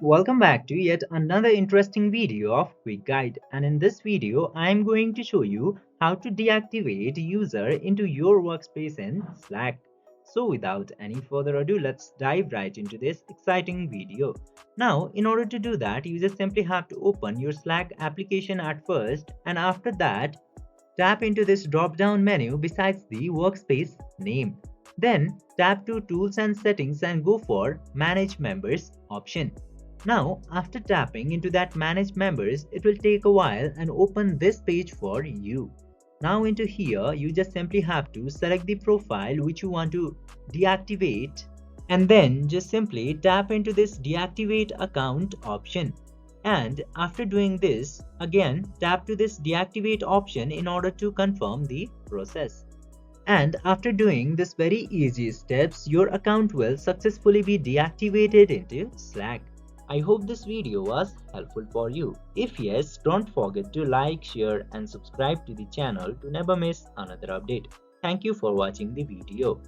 welcome back to yet another interesting video of Quick Guide, and in this video I am going to show you how to deactivate user into your workspace in Slack. So without any further ado, let's dive right into this exciting video. Now in order to do that, you just simply have to open your Slack application at first, and after that tap into this drop-down menu besides the workspace name. Then tap to Tools and Settings and go for Manage Members option. Now, after tapping into that Manage Members, it will take a while and open this page for you. Now into here, you just simply have to select the profile which you want to deactivate, and then just simply tap into this Deactivate Account option. And after doing this, again tap to this Deactivate option in order to confirm the process. And after doing this very easy steps, your account will successfully be deactivated into Slack. I hope this video was helpful for you. If yes, don't forget to like, share and subscribe to the channel to never miss another update. Thank you for watching the video.